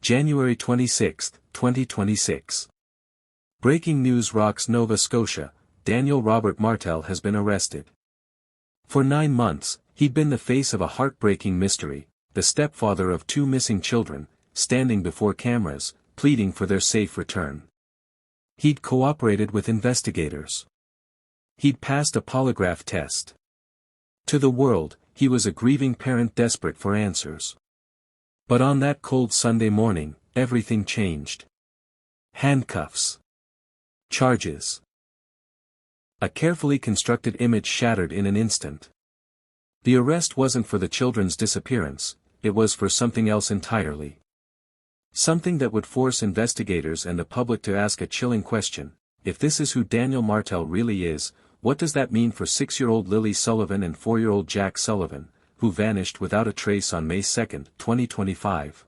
January 26, 2026. Breaking news rocks Nova Scotia, Daniel Robert Martell has been arrested. For 9 months, he'd been the face of a heartbreaking mystery, the stepfather of 2 missing children, standing before cameras, pleading for their safe return. He'd cooperated with investigators. He'd passed a polygraph test. To the world, he was a grieving parent desperate for answers. But on that cold Sunday morning, everything changed. Handcuffs. Charges. A carefully constructed image shattered in an instant. The arrest wasn't for the children's disappearance, it was for something else entirely. Something that would force investigators and the public to ask a chilling question: if this is who Daniel Martell really is, what does that mean for 6-year-old Lilly Sullivan and 4-year-old Jack Sullivan, who vanished without a trace on May 2, 2025?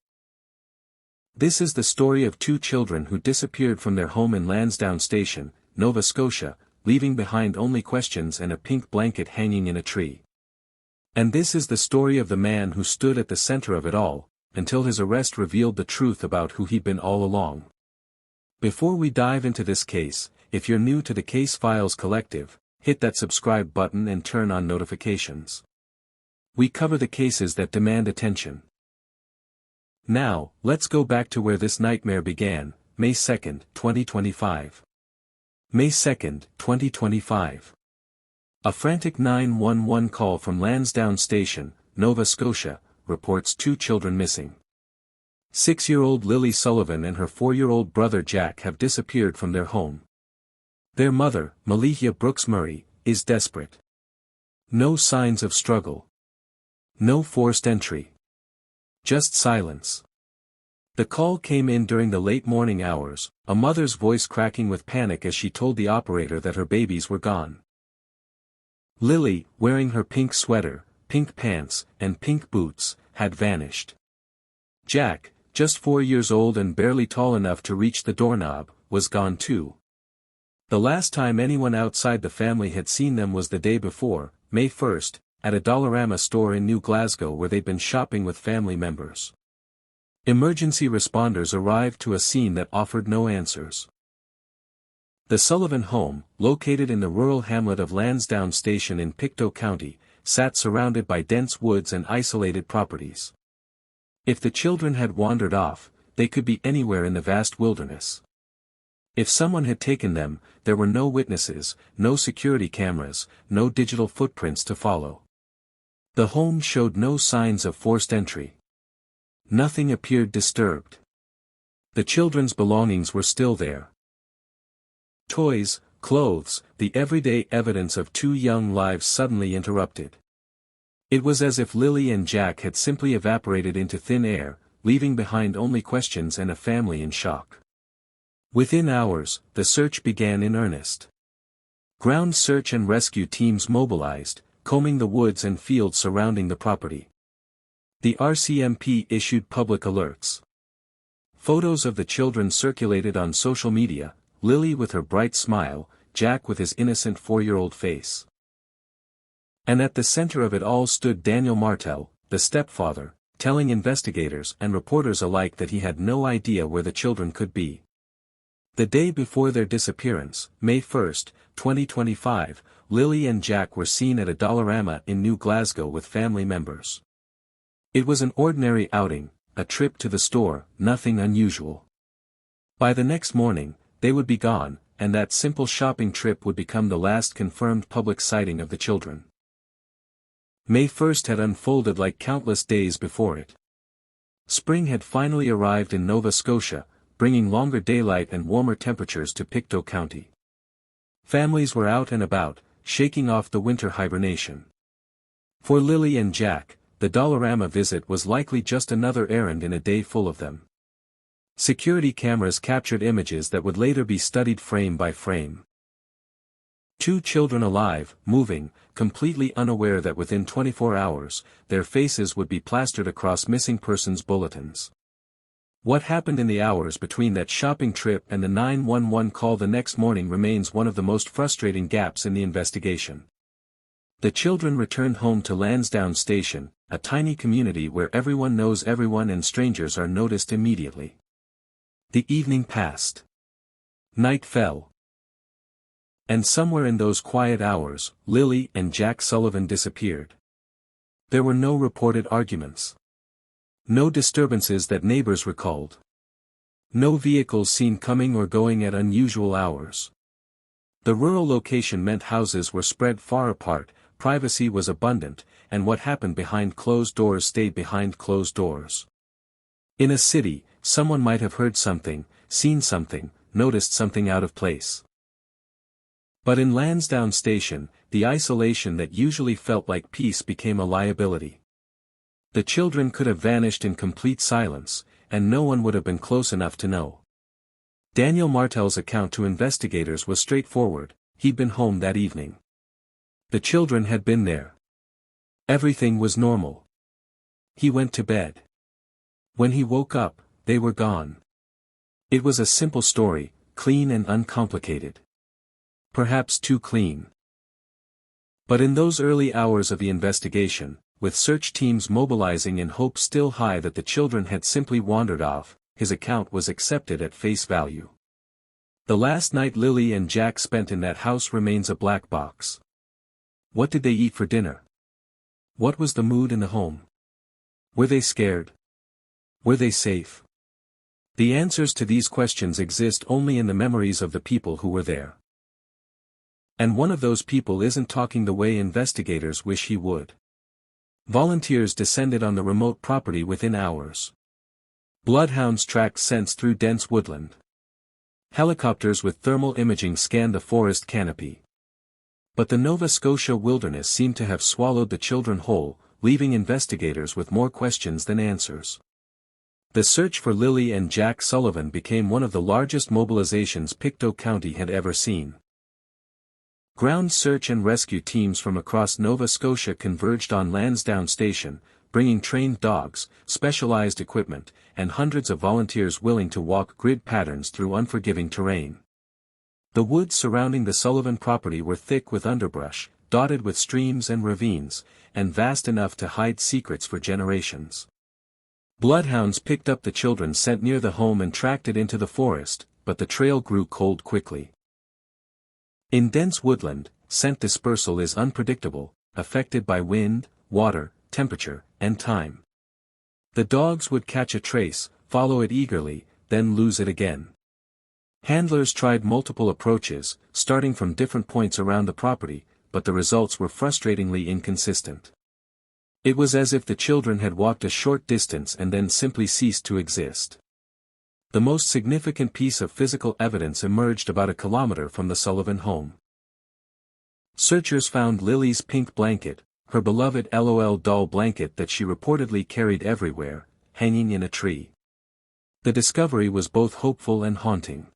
This is the story of 2 children who disappeared from their home in Lansdowne Station, Nova Scotia, leaving behind only questions and a pink blanket hanging in a tree. And this is the story of the man who stood at the center of it all, until his arrest revealed the truth about who he'd been all along. Before we dive into this case, if you're new to the Case Files Collective, hit that subscribe button and turn on notifications. We cover the cases that demand attention. Now, let's go back to where this nightmare began, May 2, 2025. May 2, 2025. A frantic 911 call from Lansdowne Station, Nova Scotia, reports 2 children missing. 6-year-old Lilly Sullivan and her 4-year-old brother Jack have disappeared from their home. Their mother, Malihia Brooks Murray, is desperate. No signs of struggle. No forced entry. Just silence. The call came in during the late morning hours, a mother's voice cracking with panic as she told the operator that her babies were gone. Lilly, wearing her pink sweater, pink pants, and pink boots, had vanished. Jack, just 4 years old and barely tall enough to reach the doorknob, was gone too. The last time anyone outside the family had seen them was the day before, May 1, at a Dollarama store in New Glasgow where they'd been shopping with family members. Emergency responders arrived to a scene that offered no answers. The Sullivan home, located in the rural hamlet of Lansdowne Station in Pictou County, sat surrounded by dense woods and isolated properties. If the children had wandered off, they could be anywhere in the vast wilderness. If someone had taken them, there were no witnesses, no security cameras, no digital footprints to follow. The home showed no signs of forced entry. Nothing appeared disturbed. The children's belongings were still there. Toys, clothes, the everyday evidence of 2 young lives suddenly interrupted. It was as if Lilly and Jack had simply evaporated into thin air, leaving behind only questions and a family in shock. Within hours, the search began in earnest. Ground search and rescue teams mobilized, combing the woods and fields surrounding the property. The RCMP issued public alerts. Photos of the children circulated on social media, Lilly with her bright smile, Jack with his innocent 4-year-old face. And at the center of it all stood Daniel Martell, the stepfather, telling investigators and reporters alike that he had no idea where the children could be. The day before their disappearance, May 1, 2025, Lilly and Jack were seen at a Dollarama in New Glasgow with family members. It was an ordinary outing, a trip to the store, nothing unusual. By the next morning, they would be gone, and that simple shopping trip would become the last confirmed public sighting of the children. May 1 had unfolded like countless days before it. Spring had finally arrived in Nova Scotia, bringing longer daylight and warmer temperatures to Pictou County. Families were out and about, shaking off the winter hibernation. For Lilly and Jack, the Dollarama visit was likely just another errand in a day full of them. Security cameras captured images that would later be studied frame by frame. 2 children alive, moving, completely unaware that within 24 hours, their faces would be plastered across missing persons bulletins. What happened in the hours between that shopping trip and the 911 call the next morning remains one of the most frustrating gaps in the investigation. The children returned home to Lansdowne Station, a tiny community where everyone knows everyone and strangers are noticed immediately. The evening passed. Night fell. And somewhere in those quiet hours, Lilly and Jack Sullivan disappeared. There were no reported arguments. No disturbances that neighbors recalled. No vehicles seen coming or going at unusual hours. The rural location meant houses were spread far apart, privacy was abundant, and what happened behind closed doors stayed behind closed doors. In a city, someone might have heard something, seen something, noticed something out of place. But in Lansdowne Station, the isolation that usually felt like peace became a liability. The children could have vanished in complete silence, and no one would have been close enough to know. Daniel Martell's account to investigators was straightforward: he'd been home that evening. The children had been there. Everything was normal. He went to bed. When he woke up, they were gone. It was a simple story, clean and uncomplicated. Perhaps too clean. But in those early hours of the investigation, with search teams mobilizing and hope still high that the children had simply wandered off, his account was accepted at face value. The last night Lilly and Jack spent in that house remains a black box. What did they eat for dinner? What was the mood in the home? Were they scared? Were they safe? The answers to these questions exist only in the memories of the people who were there. And one of those people isn't talking the way investigators wish he would. Volunteers descended on the remote property within hours. Bloodhounds tracked scents through dense woodland. Helicopters with thermal imaging scanned the forest canopy. But the Nova Scotia wilderness seemed to have swallowed the children whole, leaving investigators with more questions than answers. The search for Lilly and Jack Sullivan became one of the largest mobilizations Pictou County had ever seen. Ground search and rescue teams from across Nova Scotia converged on Lansdowne Station, bringing trained dogs, specialized equipment, and hundreds of volunteers willing to walk grid patterns through unforgiving terrain. The woods surrounding the Sullivan property were thick with underbrush, dotted with streams and ravines, and vast enough to hide secrets for generations. Bloodhounds picked up the children sent near the home and tracked it into the forest, but the trail grew cold quickly. In dense woodland, scent dispersal is unpredictable, affected by wind, water, temperature, and time. The dogs would catch a trace, follow it eagerly, then lose it again. Handlers tried multiple approaches, starting from different points around the property, but the results were frustratingly inconsistent. It was as if the children had walked a short distance and then simply ceased to exist. The most significant piece of physical evidence emerged about a kilometer from the Sullivan home. Searchers found Lily's pink blanket, her beloved LOL doll blanket that she reportedly carried everywhere, hanging in a tree. The discovery was both hopeful and haunting.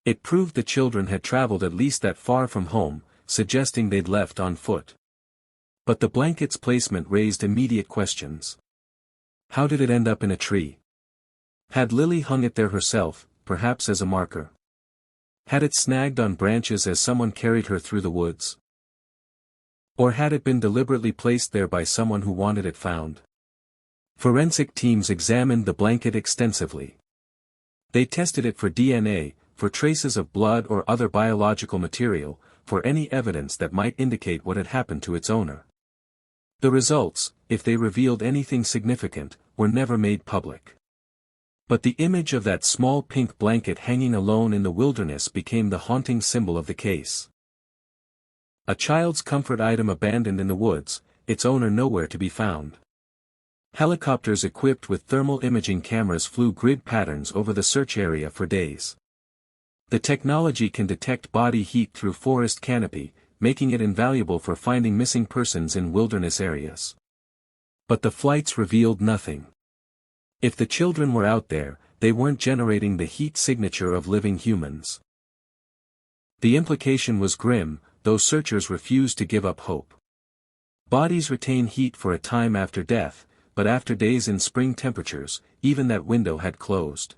It proved the children had traveled at least that far from home, suggesting they'd left on foot. But the blanket's placement raised immediate questions. How did it end up in a tree? Had Lilly hung it there herself, perhaps as a marker? Had it snagged on branches as someone carried her through the woods? Or had it been deliberately placed there by someone who wanted it found? Forensic teams examined the blanket extensively. They tested it for DNA, for traces of blood or other biological material, for any evidence that might indicate what had happened to its owner. The results, if they revealed anything significant, were never made public. But the image of that small pink blanket hanging alone in the wilderness became the haunting symbol of the case. A child's comfort item abandoned in the woods, its owner nowhere to be found. Helicopters equipped with thermal imaging cameras flew grid patterns over the search area for days. The technology can detect body heat through forest canopy, making it invaluable for finding missing persons in wilderness areas. But the flights revealed nothing. If the children were out there, they weren't generating the heat signature of living humans. The implication was grim, though searchers refused to give up hope. Bodies retain heat for a time after death, but after days in spring temperatures, even that window had closed.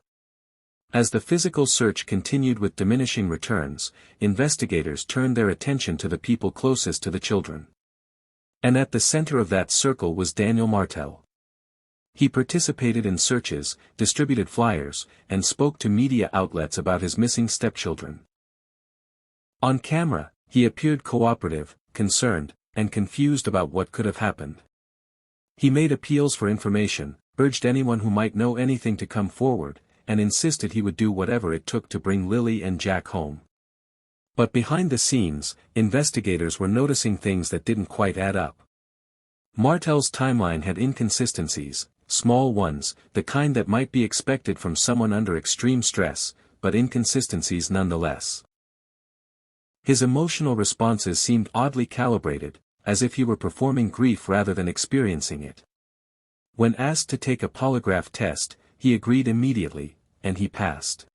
As the physical search continued with diminishing returns, investigators turned their attention to the people closest to the children. And at the center of that circle was Daniel Martell. He participated in searches, distributed flyers, and spoke to media outlets about his missing stepchildren. On camera, he appeared cooperative, concerned, and confused about what could have happened. He made appeals for information, urged anyone who might know anything to come forward, and insisted he would do whatever it took to bring Lilly and Jack home. But behind the scenes, investigators were noticing things that didn't quite add up. Martell's timeline had inconsistencies, small ones, the kind that might be expected from someone under extreme stress, but inconsistencies nonetheless. His emotional responses seemed oddly calibrated, as if he were performing grief rather than experiencing it. When asked to take a polygraph test, he agreed immediately, and he passed.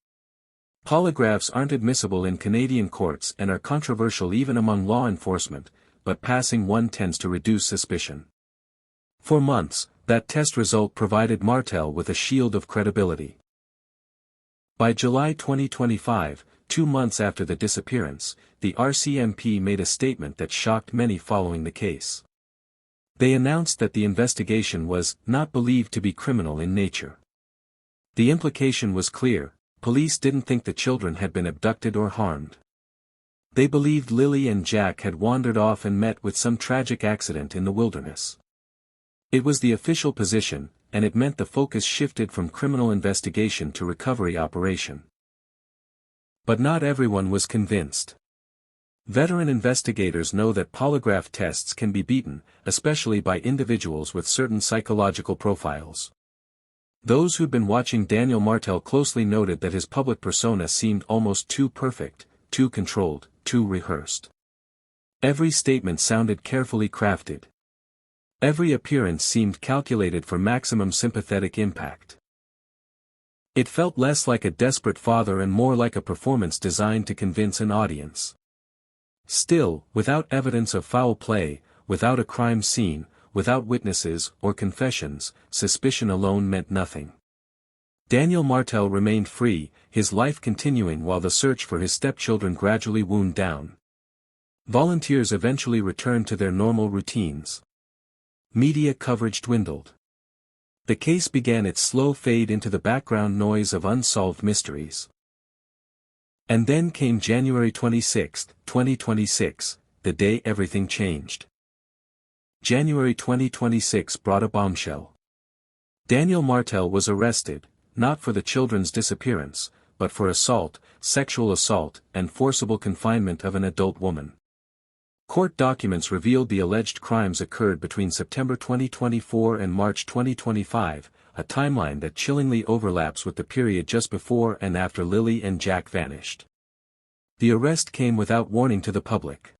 Polygraphs aren't admissible in Canadian courts and are controversial even among law enforcement, but passing one tends to reduce suspicion. For months, that test result provided Martell with a shield of credibility. By July 2025, 2 months after the disappearance, the RCMP made a statement that shocked many following the case. They announced that the investigation was not believed to be criminal in nature. The implication was clear: police didn't think the children had been abducted or harmed. They believed Lilly and Jack had wandered off and met with some tragic accident in the wilderness. It was the official position, and it meant the focus shifted from criminal investigation to recovery operation. But not everyone was convinced. Veteran investigators know that polygraph tests can be beaten, especially by individuals with certain psychological profiles. Those who'd been watching Daniel Martell closely noted that his public persona seemed almost too perfect, too controlled, too rehearsed. Every statement sounded carefully crafted. Every appearance seemed calculated for maximum sympathetic impact. It felt less like a desperate father and more like a performance designed to convince an audience. Still, without evidence of foul play, without a crime scene, without witnesses or confessions, suspicion alone meant nothing. Daniel Martell remained free, his life continuing while the search for his stepchildren gradually wound down. Volunteers eventually returned to their normal routines. Media coverage dwindled. The case began its slow fade into the background noise of unsolved mysteries. And then came January 26, 2026, the day everything changed. January 2026 brought a bombshell. Daniel Martell was arrested, not for the children's disappearance, but for assault, sexual assault, and forcible confinement of an adult woman. Court documents revealed the alleged crimes occurred between September 2024 and March 2025, a timeline that chillingly overlaps with the period just before and after Lilly and Jack vanished. The arrest came without warning to the public.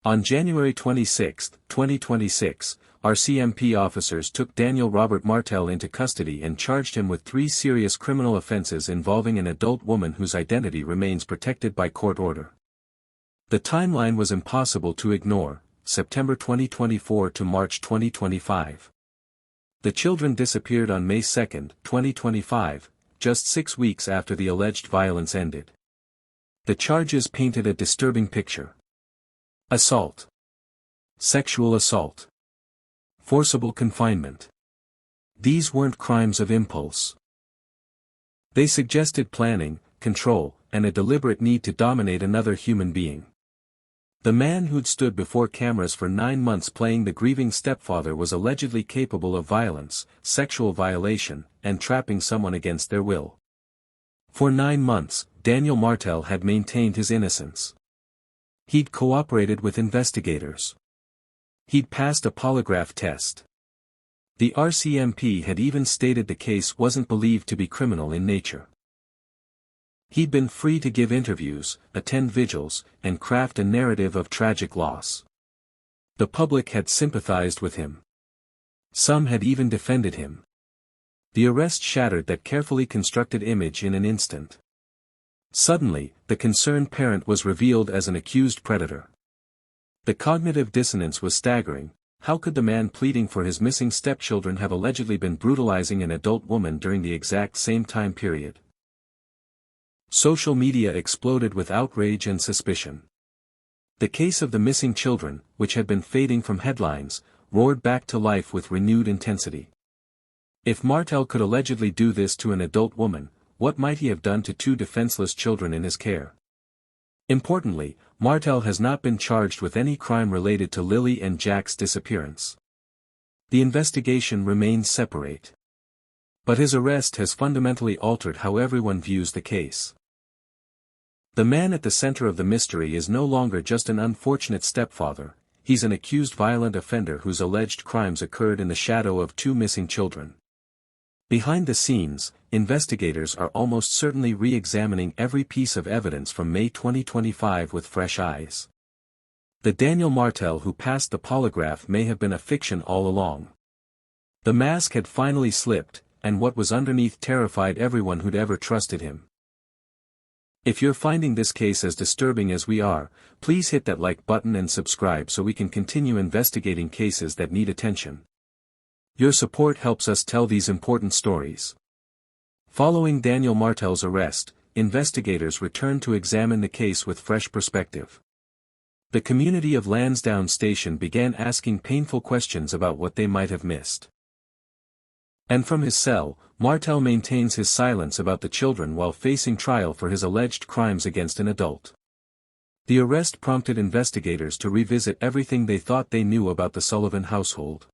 On January 26, 2026, RCMP officers took Daniel Robert Martell into custody and charged him with 3 serious criminal offenses involving an adult woman whose identity remains protected by court order. The timeline was impossible to ignore: September 2024 to March 2025. The children disappeared on May 2, 2025, just 6 weeks after the alleged violence ended. The charges painted a disturbing picture. Assault. Sexual assault. Forcible confinement. These weren't crimes of impulse. They suggested planning, control, and a deliberate need to dominate another human being. The man who'd stood before cameras for 9 months playing the grieving stepfather was allegedly capable of violence, sexual violation, and trapping someone against their will. For 9 months, Daniel Martell had maintained his innocence. He'd cooperated with investigators. He'd passed a polygraph test. The RCMP had even stated the case wasn't believed to be criminal in nature. He'd been free to give interviews, attend vigils, and craft a narrative of tragic loss. The public had sympathized with him. Some had even defended him. The arrest shattered that carefully constructed image in an instant. Suddenly, the concerned parent was revealed as an accused predator. The cognitive dissonance was staggering. How could the man pleading for his missing stepchildren have allegedly been brutalizing an adult woman during the exact same time period? Social media exploded with outrage and suspicion. The case of the missing children, which had been fading from headlines, roared back to life with renewed intensity. If Martell could allegedly do this to an adult woman, what might he have done to two defenseless children in his care? Importantly, Martell has not been charged with any crime related to Lilly and Jack's disappearance. The investigation remains separate. But his arrest has fundamentally altered how everyone views the case. The man at the center of the mystery is no longer just an unfortunate stepfather, he's an accused violent offender whose alleged crimes occurred in the shadow of two missing children. Behind the scenes, investigators are almost certainly re-examining every piece of evidence from May 2025 with fresh eyes. The Daniel Martell who passed the polygraph may have been a fiction all along. The mask had finally slipped, and what was underneath terrified everyone who'd ever trusted him. If you're finding this case as disturbing as we are, please hit that like button and subscribe so we can continue investigating cases that need attention. Your support helps us tell these important stories. Following Daniel Martell's arrest, investigators returned to examine the case with fresh perspective. The community of Lansdowne Station began asking painful questions about what they might have missed. And from his cell, Martell maintains his silence about the children while facing trial for his alleged crimes against an adult. The arrest prompted investigators to revisit everything they thought they knew about the Sullivan household.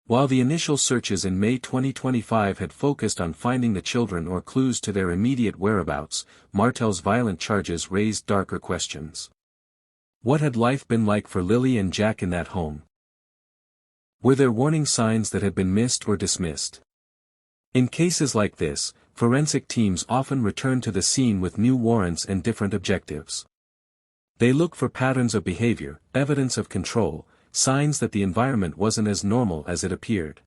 While the initial searches in May 2025 had focused on finding the children or clues to their immediate whereabouts, Martell's violent charges raised darker questions. What had life been like for Lilly and Jack in that home? Were there warning signs that had been missed or dismissed? In cases like this, forensic teams often return to the scene with new warrants and different objectives. They look for patterns of behavior, evidence of control, signs that the environment wasn't as normal as it appeared.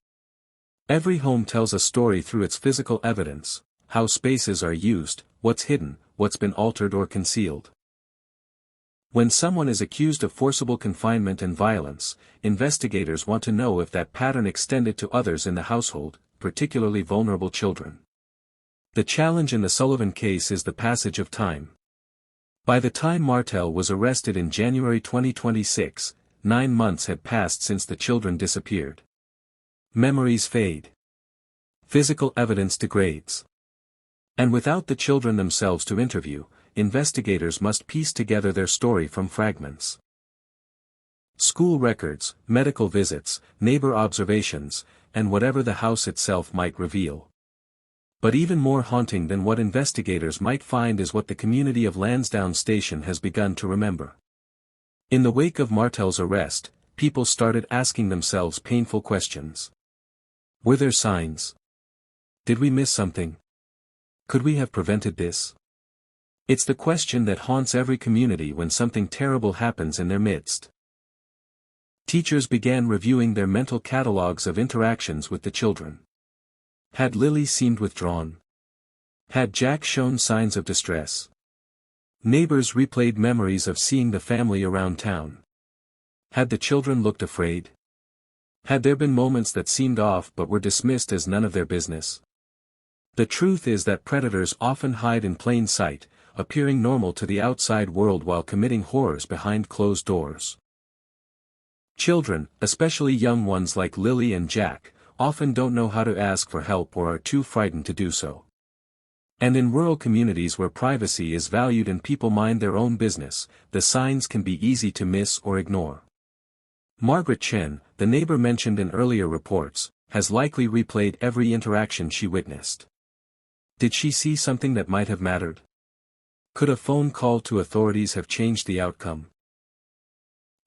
Every home tells a story through its physical evidence, how spaces are used, what's hidden, what's been altered or concealed. When someone is accused of forcible confinement and violence, investigators want to know if that pattern extended to others in the household, particularly vulnerable children. The challenge in the Sullivan case is the passage of time. By the time Martell was arrested in January 2026, 9 months had passed since the children disappeared. Memories fade. Physical evidence degrades. And without the children themselves to interview, investigators must piece together their story from fragments. School records, medical visits, neighbor observations, and whatever the house itself might reveal. But even more haunting than what investigators might find is what the community of Lansdowne Station has begun to remember. In the wake of Martell's arrest, people started asking themselves painful questions. Were there signs? Did we miss something? Could we have prevented this? It's the question that haunts every community when something terrible happens in their midst. Teachers began reviewing their mental catalogs of interactions with the children. Had Lilly seemed withdrawn? Had Jack shown signs of distress? Neighbors replayed memories of seeing the family around town. Had the children looked afraid? Had there been moments that seemed off but were dismissed as none of their business? The truth is that predators often hide in plain sight, appearing normal to the outside world while committing horrors behind closed doors. Children, especially young ones like Lilly and Jack, often don't know how to ask for help or are too frightened to do so. And in rural communities where privacy is valued and people mind their own business, the signs can be easy to miss or ignore. Margaret Chen, the neighbor mentioned in earlier reports, has likely replayed every interaction she witnessed. Did she see something that might have mattered? Could a phone call to authorities have changed the outcome?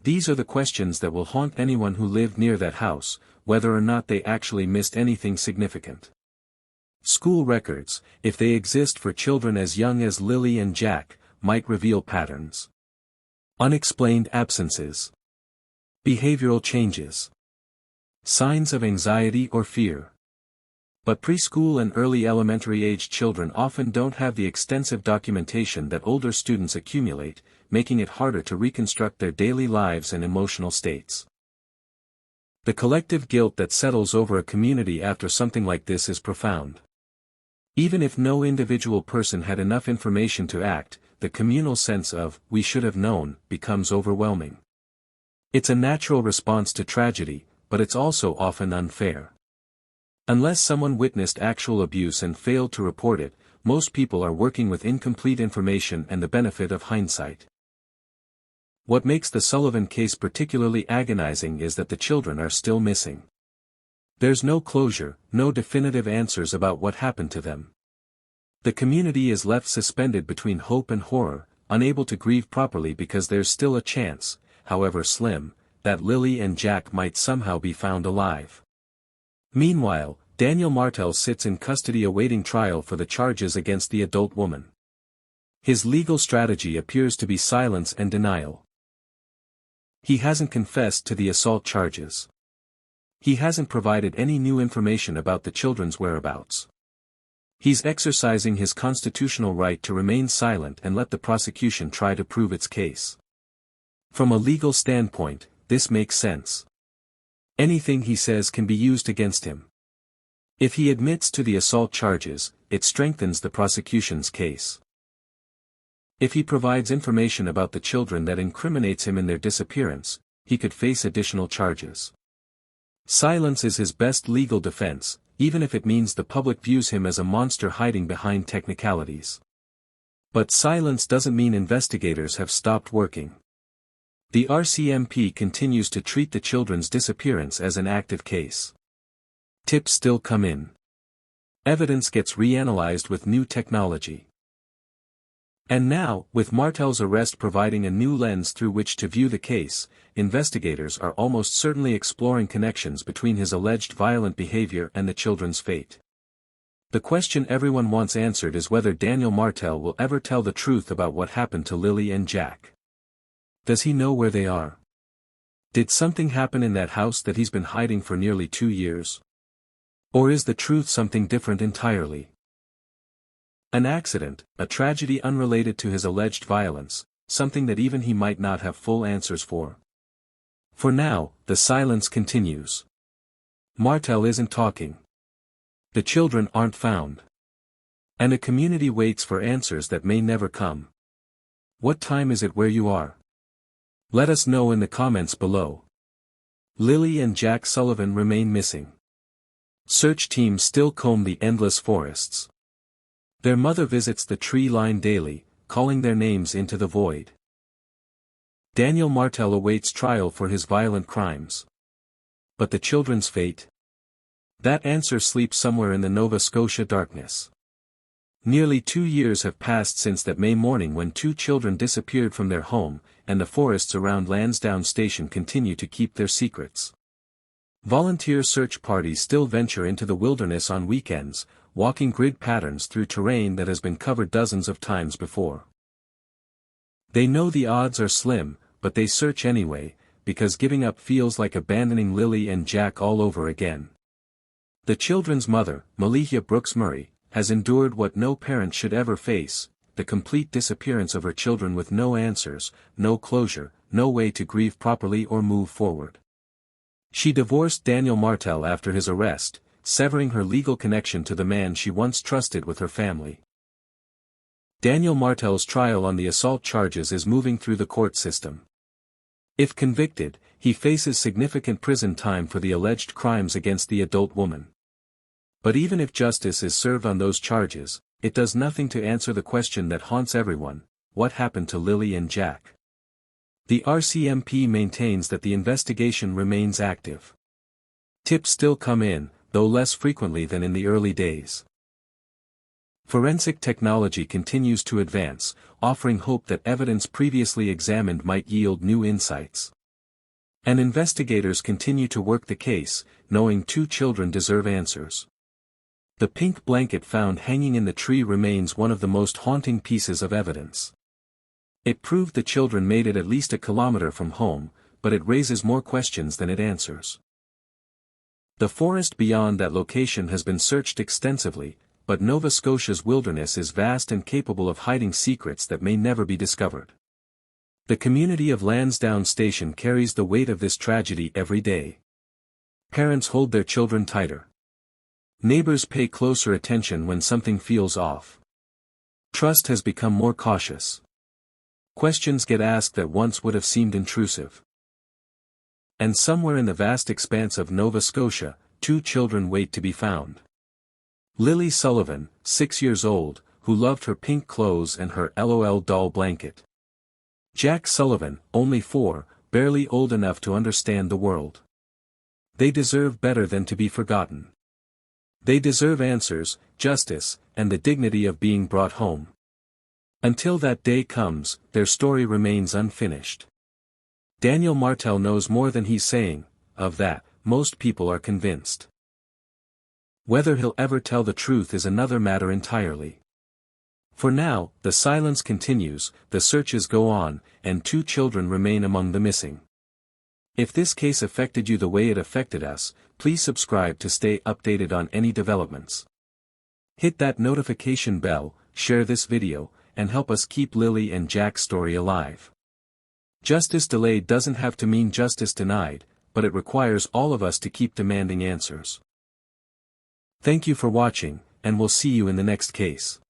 These are the questions that will haunt anyone who lived near that house, whether or not they actually missed anything significant. School records, if they exist for children as young as Lilly and Jack, might reveal patterns. Unexplained absences. Behavioral changes. Signs of anxiety or fear. But preschool and early elementary-age children often don't have the extensive documentation that older students accumulate, making it harder to reconstruct their daily lives and emotional states. The collective guilt that settles over a community after something like this is profound. Even if no individual person had enough information to act, the communal sense of, "we should have known," becomes overwhelming. It's a natural response to tragedy, but it's also often unfair. Unless someone witnessed actual abuse and failed to report it, most people are working with incomplete information and the benefit of hindsight. What makes the Sullivan case particularly agonizing is that the children are still missing. There's no closure, no definitive answers about what happened to them. The community is left suspended between hope and horror, unable to grieve properly because there's still a chance, however slim, that Lilly and Jack might somehow be found alive. Meanwhile, Daniel Martell sits in custody awaiting trial for the charges against the adult woman. His legal strategy appears to be silence and denial. He hasn't confessed to the assault charges. He hasn't provided any new information about the children's whereabouts. He's exercising his constitutional right to remain silent and let the prosecution try to prove its case. From a legal standpoint, this makes sense. Anything he says can be used against him. If he admits to the assault charges, it strengthens the prosecution's case. If he provides information about the children that incriminates him in their disappearance, he could face additional charges. Silence is his best legal defense, even if it means the public views him as a monster hiding behind technicalities. But silence doesn't mean investigators have stopped working. The RCMP continues to treat the children's disappearance as an active case. Tips still come in. Evidence gets reanalyzed with new technology. And now, with Martell's arrest providing a new lens through which to view the case, investigators are almost certainly exploring connections between his alleged violent behavior and the children's fate. The question everyone wants answered is whether Daniel Martell will ever tell the truth about what happened to Lilly and Jack. Does he know where they are? Did something happen in that house that he's been hiding for nearly 2 years? Or is the truth something different entirely? An accident, a tragedy unrelated to his alleged violence, something that even he might not have full answers for. For now, the silence continues. Martell isn't talking. The children aren't found. And a community waits for answers that may never come. What time is it where you are? Let us know in the comments below. Lilly and Jack Sullivan remain missing. Search teams still comb the endless forests. Their mother visits the tree line daily, calling their names into the void. Daniel Martell awaits trial for his violent crimes. But the children's fate? That answer sleeps somewhere in the Nova Scotia darkness. Nearly 2 years have passed since that May morning when 2 children disappeared from their home, and the forests around Lansdowne Station continue to keep their secrets. Volunteer search parties still venture into the wilderness on weekends, walking grid patterns through terrain that has been covered dozens of times before. They know the odds are slim, but they search anyway, because giving up feels like abandoning Lilly and Jack all over again. The children's mother, Malihia Brooks Murray, has endured what no parent should ever face, the complete disappearance of her children with no answers, no closure, no way to grieve properly or move forward. She divorced Daniel Martell after his arrest, severing her legal connection to the man she once trusted with her family. Daniel Martell's trial on the assault charges is moving through the court system. If convicted, he faces significant prison time for the alleged crimes against the adult woman. But even if justice is served on those charges, it does nothing to answer the question that haunts everyone: what happened to Lilly and Jack? The RCMP maintains that the investigation remains active. Tips still come in, though less frequently than in the early days. Forensic technology continues to advance, offering hope that evidence previously examined might yield new insights. And investigators continue to work the case, knowing 2 children deserve answers. The pink blanket found hanging in the tree remains one of the most haunting pieces of evidence. It proved the children made it at least a kilometer from home, but it raises more questions than it answers. The forest beyond that location has been searched extensively, but Nova Scotia's wilderness is vast and capable of hiding secrets that may never be discovered. The community of Lansdowne Station carries the weight of this tragedy every day. Parents hold their children tighter. Neighbors pay closer attention when something feels off. Trust has become more cautious. Questions get asked that once would have seemed intrusive. And somewhere in the vast expanse of Nova Scotia, 2 children wait to be found. Lilly Sullivan, 6 years old, who loved her pink clothes and her LOL doll blanket. Jack Sullivan, only 4, barely old enough to understand the world. They deserve better than to be forgotten. They deserve answers, justice, and the dignity of being brought home. Until that day comes, their story remains unfinished. Daniel Martell knows more than he's saying, of that, most people are convinced. Whether he'll ever tell the truth is another matter entirely. For now, the silence continues, the searches go on, and 2 children remain among the missing. If this case affected you the way it affected us, please subscribe to stay updated on any developments. Hit that notification bell, share this video, and help us keep Lilly and Jack's story alive. Justice delayed doesn't have to mean justice denied, but it requires all of us to keep demanding answers. Thank you for watching, and we'll see you in the next case.